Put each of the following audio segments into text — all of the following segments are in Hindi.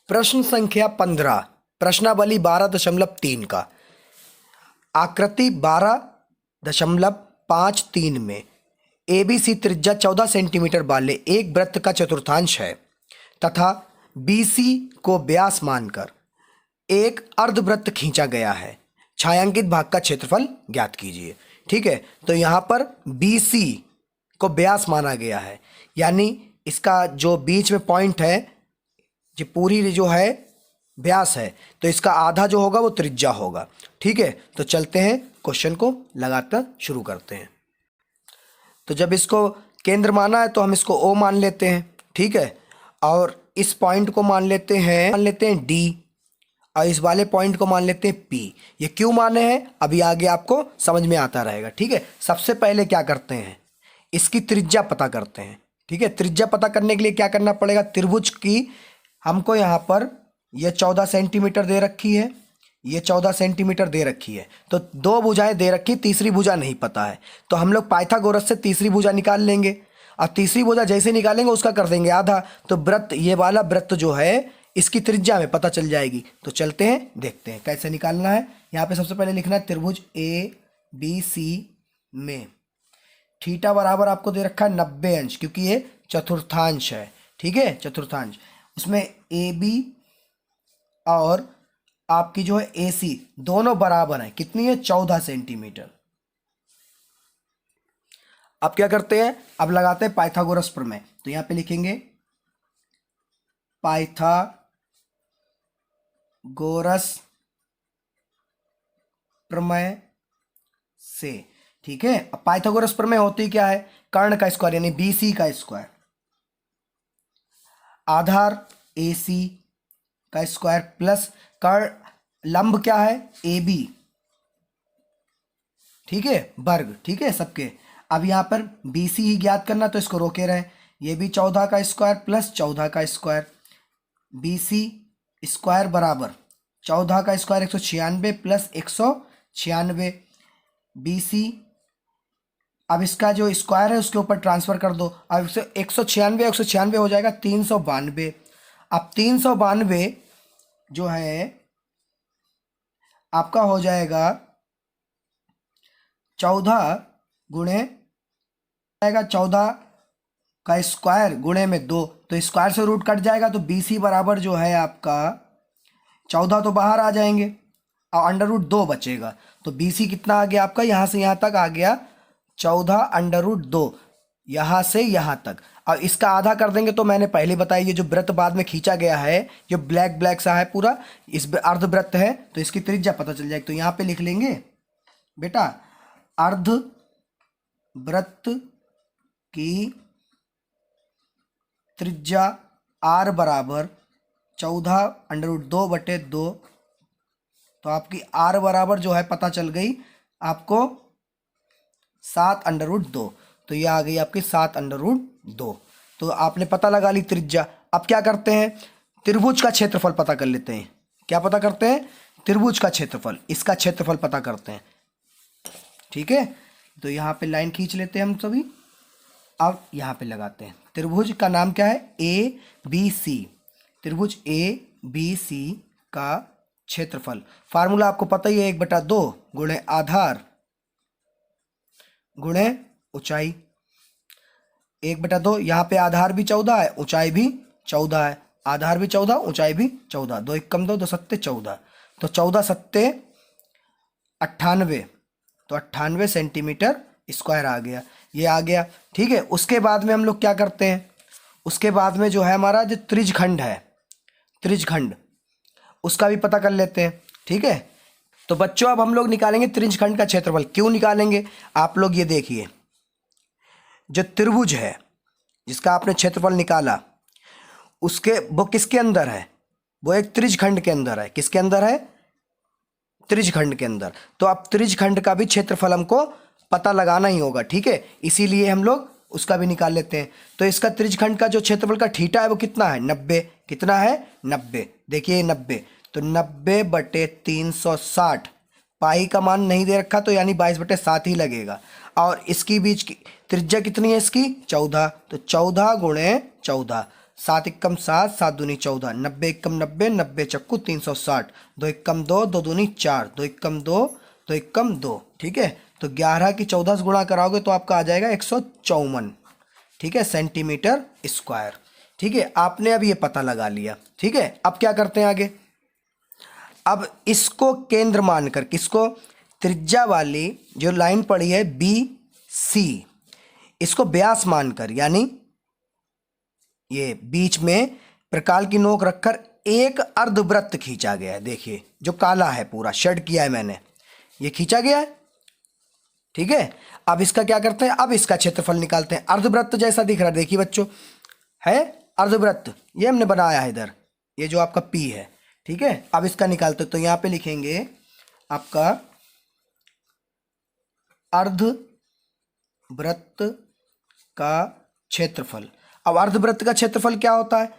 प्रश्न संख्या 15, प्रश्नावली 12.3 का आकृति 12.53 में ABC त्रिज्या 14 सेंटीमीटर वाले एक वृत्त का चतुर्थांश है तथा BC को व्यास मानकर एक अर्धवृत्त खींचा गया है। छायांकित भाग का क्षेत्रफल ज्ञात कीजिए। ठीक है, तो यहाँ पर BC को व्यास माना गया है, यानी इसका जो बीच में पॉइंट है, जो पूरी जो है व्यास है, तो इसका आधा जो होगा वो त्रिज्या होगा। ठीक है, तो चलते हैं क्वेश्चन को लगातार शुरू करते हैं। तो जब इसको केंद्र माना है तो हम इसको O मान लेते हैं। ठीक है, और इस पॉइंट को मान लेते हैं D, और इस वाले पॉइंट को मान लेते हैं P। ये क्यों माने हैं अभी आगे आपको समझ में आता रहेगा। ठीक है, सबसे पहले क्या करते हैं, इसकी त्रिज्या पता करते हैं। ठीक है, त्रिज्या पता करने के लिए क्या करना पड़ेगा, त्रिभुज की हमको यहाँ पर यह 14 सेंटीमीटर दे रखी है, ये 14 सेंटीमीटर दे रखी है, तो दो भुजाएं दे रखी, तीसरी भुजा नहीं पता है, तो हम लोग पाइथागोरस से तीसरी भुजा निकाल लेंगे। अब तीसरी भुजा जैसे निकालेंगे उसका कर देंगे आधा, तो वृत्त, ये वाला वृत्त जो है इसकी त्रिज्या में पता चल जाएगी। तो चलते हैं देखते हैं कैसे निकालना है। यहाँ पे सबसे पहले लिखना है त्रिभुज ABC में थीटा बराबर आपको दे रखा है 90 अंश, क्योंकि ये चतुर्थांश है। ठीक है, चतुर्थांश, उसमें AB और आपकी जो है AC दोनों बराबर है, कितनी है, 14 सेंटीमीटर। अब क्या करते हैं, अब लगाते हैं पाइथागोरस प्रमेय। तो यहां पे लिखेंगे पाइथागोरस प्रमेय से। ठीक है, अब पाइथागोरस प्रमेय होती क्या है, कर्ण का स्क्वायर यानी BC का स्क्वायर, आधार AC का स्क्वायर प्लस कर्ण लंब क्या है AB। ठीक है, वर्ग। ठीक है सबके। अब यहाँ पर BC ही ज्ञात करना, तो इसको रोके रहे, ये भी 14 का स्क्वायर प्लस 14 का स्क्वायर, BC स्क्वायर बराबर 14 का स्क्वायर 196 प्लस 196 BC। अब इसका जो स्क्वायर है उसके ऊपर ट्रांसफर कर दो, अब 196 हो जाएगा 392। अब 392 जो है आपका हो जाएगा 14 गुणे आएगा 14 का स्क्वायर गुणे में 2, तो स्क्वायर से रूट कट जाएगा, तो BC बराबर जो है आपका 14 तो बाहर आ जाएंगे और अंडर रूट 2 बचेगा। तो BC कितना आ गया आपका, यहाँ से यहाँ तक आ गया 14 अंडर रूट 2, यहाँ से यहाँ तक। अब इसका आधा कर देंगे, तो मैंने पहले बताया ये जो वृत्त बाद में खींचा गया है, जो ब्लैक ब्लैक सा है पूरा, इस अर्धवृत्त है, तो इसकी त्रिज्या पता चल जाएगी। तो यहाँ पे लिख लेंगे बेटा अर्धवृत्त की त्रिज्या R बराबर 14 अंडर रूट 2 बटे 2, तो आपकी R बराबर जो है पता चल गई आपको 7 अंडर रूट 2, तो ये आ गई आपकी 7 अंडर रूट 2। तो आपने पता लगा ली त्रिज्या। अब क्या करते हैं, त्रिभुज का क्षेत्रफल पता कर लेते हैं। क्या पता करते हैं, त्रिभुज का क्षेत्रफल, इसका क्षेत्रफल पता करते हैं। ठीक है, तो यहाँ पे लाइन खींच लेते हैं हम सभी। अब यहाँ पे लगाते हैं, त्रिभुज का नाम क्या है, ABC। त्रिभुज ABC का क्षेत्रफल, फार्मूला आपको पता ही है, 1/2 गुणे आधार गुणे ऊंचाई। 1/2, यहाँ पे आधार भी 14 है, ऊंचाई भी 14 है, आधार भी 14, ऊंचाई भी 14, 2 1 कम 2, 2 7 14, तो 14 7 98, तो 98 सेंटीमीटर स्क्वायर आ गया, ये आ गया। ठीक है, उसके बाद में हम लोग क्या करते हैं, उसके बाद में जो है हमारा जो त्रिज्यखंड है, त्रिज्यखंड उसका भी पता कर लेते हैं। ठीक है, तो बच्चों अब हम लोग निकालेंगे त्रिज्यखंड का क्षेत्रफल। क्यों निकालेंगे, आप लोग ये देखिए, जो त्रिभुज है जिसका आपने क्षेत्रफल निकाला, उसके वो किसके अंदर है, वो एक त्रिज्यखंड के अंदर है। किसके अंदर है, त्रिज्यखंड के अंदर। तो अब त्रिज्यखंड का भी क्षेत्रफल हमको पता लगाना ही होगा। ठीक है, इसीलिए हम लोग उसका भी निकाल लेते हैं। तो इसका त्रिज्यखंड का जो क्षेत्रफल का थीटा है वो कितना है, 90। कितना है, 90। देखिए 90, तो 90/360, पाई का मान नहीं दे रखा, तो यानी 22/7 ही लगेगा। और इसकी बीच की त्रिज्या कितनी है इसकी, 14, तो 14 गुणे 14, 7 एकम 7, 7 दूनी 14, 90 एकम 90, 90 चक्कू 360, 2 एकम 2, 2 दूनी 4, 2 एकम 2, 2 एकम 2। ठीक है, तो 11 की 14 से गुणा कराओगे तो आपका आ जाएगा 154, ठीक है, सेंटीमीटर स्क्वायर। ठीक है, आपने अब ये पता लगा लिया। ठीक है, अब क्या करते हैं आगे। अब इसको केंद्र मानकर, किसको, त्रिज्या वाली जो लाइन पड़ी है बी सी, इसको व्यास मानकर, यानी ये बीच में प्रकाल की नोक रखकर एक अर्धवृत्त खींचा गया है। देखिए जो काला है पूरा शेड किया है मैंने, ये खींचा गया है। ठीक है, अब इसका क्या करते हैं, अब इसका क्षेत्रफल निकालते हैं। अर्धवृत्त जैसा दिख रहा है, देखिए बच्चों, है अर्धवृत्त, ये हमने बनाया है इधर, ये जो आपका पी है। ठीक है, अब इसका निकालते हैं, तो यहां पे लिखेंगे आपका अर्धवृत्त का क्षेत्रफल। अब अर्धवृत्त का क्षेत्रफल क्या होता है,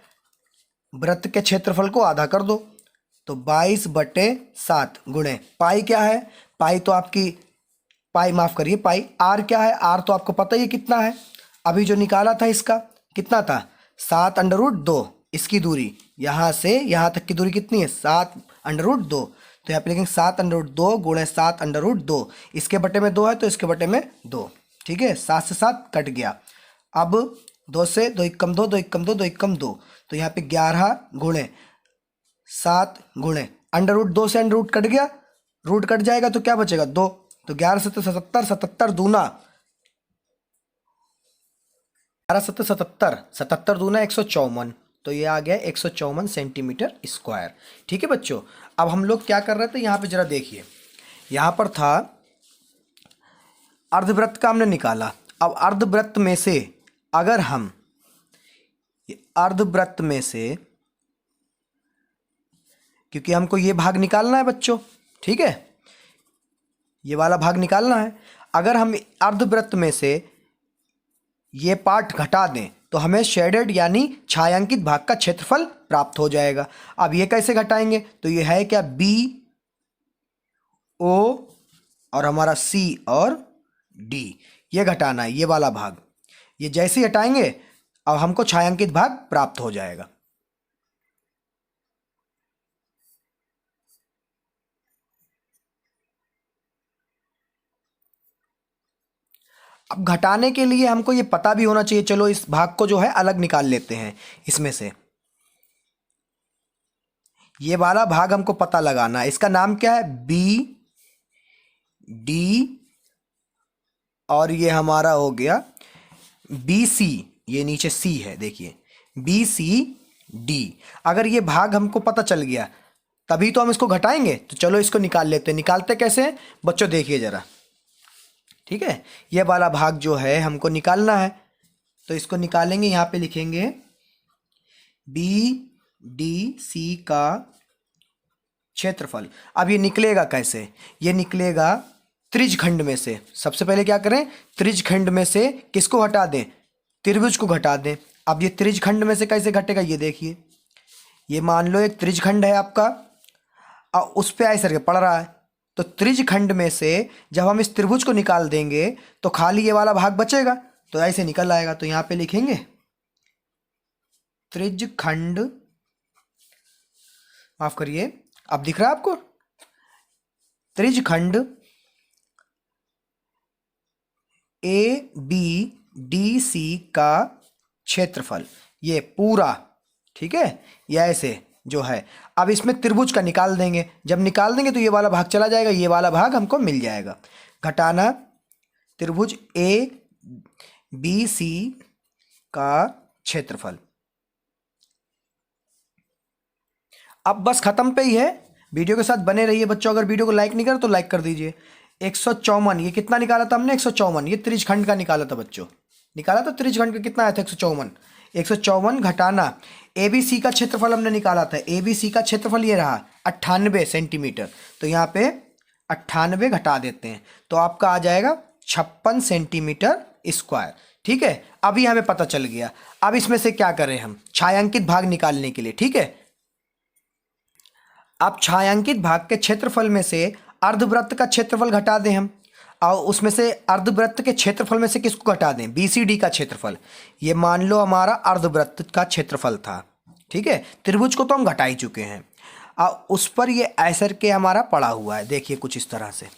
वृत्त के क्षेत्रफल को आधा कर दो, तो 22/7 गुणे पाई क्या है, पाई तो आपकी, पाई माफ करिए, पाई आर क्या है, आर तो आपको पता ही है कितना है, अभी जो निकाला था इसका कितना था, 7√2। इसकी दूरी यहां से यहां तक की दूरी कितनी है, 7√2, तो यहाँ पे लिखेंगे 7√2 गुणे 7√2, इसके बटे में 2 है तो इसके बटे में 2। ठीक है, 7 से 7 कट गया। अब 2 से 2 एकम 2, 2 एकम 2, 2 एकम 2, तो यहाँ पे 11 गुणे 7 गुणे √2 से √ कट गया, रूट कट जाएगा तो क्या बचेगा 2, तो 11 7 77, 77 दूना 11 7 77, 77 दूना 154, तो ये आ गया 154 सेंटीमीटर स्क्वायर। ठीक है बच्चों, अब हम लोग क्या कर रहे थे, यहाँ पे जरा देखिए, यहाँ पर था अर्धवृत्त का हमने निकाला। अब अर्धवृत्त में से अगर हम अर्धवृत्त में से, क्योंकि हमको ये भाग निकालना है बच्चों, ठीक है, ये वाला भाग निकालना है, अगर हम अर्धवृत्त में से ये पार्ट घटा दें तो हमें शेडेड यानी छायांकित भाग का क्षेत्रफल प्राप्त हो जाएगा। अब ये कैसे घटाएंगे, तो ये है क्या, बी ओ और हमारा सी और डी, ये घटाना है, ये वाला भाग, ये जैसे ही हटाएंगे अब हमको छायांकित भाग प्राप्त हो जाएगा। अब घटाने के लिए हमको ये पता भी होना चाहिए, चलो इस भाग को जो है अलग निकाल लेते हैं इसमें से, ये वाला भाग हमको पता लगाना है, इसका नाम क्या है, बी डी, और ये हमारा हो गया बी सी, ये नीचे सी है, देखिए बी सी डी। अगर ये भाग हमको पता चल गया तभी तो हम इसको घटाएंगे, तो चलो इसको निकाल लेते हैं। निकालते कैसे हैं बच्चों, देखिए जरा। ठीक है, ये वाला भाग जो है हमको निकालना है, तो इसको निकालेंगे, यहाँ पे लिखेंगे बी डी सी का क्षेत्रफल। अब ये निकलेगा कैसे, ये निकलेगा त्रिज्यखंड में से। सबसे पहले क्या करें, त्रिज्यखंड में से किसको हटा दें, त्रिभुज को घटा दें। अब ये त्रिज्यखंड में से कैसे घटेगा, ये देखिए, ये मान लो एक त्रिज्यखंड है आपका और उस पर ऐसे करके पड़ रहा है, तो त्रिज्यखंड में से जब हम इस त्रिभुज को निकाल देंगे तो खाली ये वाला भाग बचेगा, तो ऐसे निकल आएगा। तो यहां पे लिखेंगे त्रिज्यखंड, माफ करिए, अब दिख रहा है आपको, त्रिज्यखंड ए बी डी सी का क्षेत्रफल, ये पूरा, ठीक है, ये ऐसे जो है। अब इसमें त्रिभुज का निकाल देंगे, जब निकाल देंगे तो ये वाला भाग चला जाएगा, ये वाला भाग हमको मिल जाएगा। घटाना त्रिभुज ए बी सी का क्षेत्रफल। अब बस खत्म पे ही है, वीडियो के साथ बने रहिए बच्चों। अगर वीडियो को लाइक नहीं कर तो लाइक कर दीजिए। 154, ये कितना निकाला था हमने, 154, ये त्रिज्यखंड का निकाला था बच्चों, निकाला था त्रिज्यखंड का, कितना आया था 154। 154 घटाना एबीसी का क्षेत्रफल हमने निकाला था, एबीसी का क्षेत्रफल ये रहा 98 सेंटीमीटर, तो यहाँ पे 98 घटा देते हैं तो आपका आ जाएगा 56 सेंटीमीटर स्क्वायर। ठीक है, अभी हमें पता चल गया। अब इसमें से क्या करें हम, छायांकित भाग निकालने के लिए। ठीक है, अब छायांकित भाग के क्षेत्रफल में से अर्धवृत्त का क्षेत्रफल घटा दें हम। और उसमें से अर्धवृत्त के क्षेत्रफल में से किसको घटा दें, BCD का क्षेत्रफल। ये मान लो हमारा अर्धवृत्त का क्षेत्रफल था, ठीक है। त्रिभुज को तो हम घटा ही चुके हैं और उस पर ये ऐसर के हमारा पड़ा हुआ है, देखिए कुछ इस तरह से।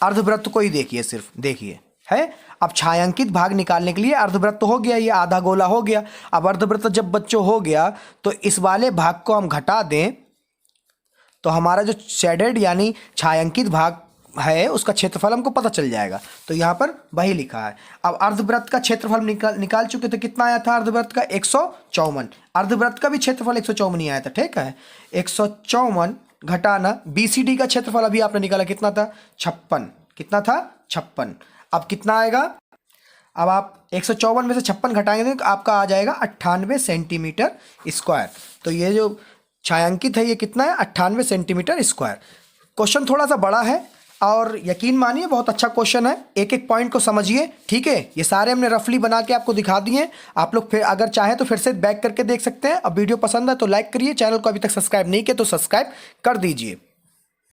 अर्धवृत्त को ही देखिए, सिर्फ देखिए है। अब छायांकित भाग निकालने के लिए अर्धवृत्त हो गया, ये आधा गोला हो गया। अब अर्धवृत्त जब बच्चों हो गया तो इस वाले भाग को हम घटा दें तो हमारा जो शेडेड यानी छायांकित भाग है उसका क्षेत्रफल हमको पता चल जाएगा। तो यहाँ पर वही लिखा है। अब अर्धवृत्त का क्षेत्रफल निकाल चुके थे, कितना आया था अर्धवृत्त का 154। अर्धवृत्त का भी क्षेत्रफल 154 ही आया था, ठीक है। 154 घटाना BCD का क्षेत्रफल अभी आपने निकाला, कितना था 56, कितना था 56। अब कितना आएगा, अब आप 154 में से 56 घटाएंगे तो आपका आ जाएगा 98 सेंटीमीटर स्क्वायर। तो ये जो छायांकित है ये कितना है, 98 सेंटीमीटर स्क्वायर। क्वेश्चन थोड़ा सा बड़ा है और यकीन मानिए बहुत अच्छा क्वेश्चन है। एक एक पॉइंट को समझिए, ठीक है। ये सारे हमने रफली बना के आपको दिखा दिए। आप लोग फिर अगर चाहें तो फिर से बैक करके देख सकते हैं। अब वीडियो पसंद है तो लाइक करिए, चैनल को अभी तक सब्सक्राइब नहीं किया तो सब्सक्राइब कर दीजिए।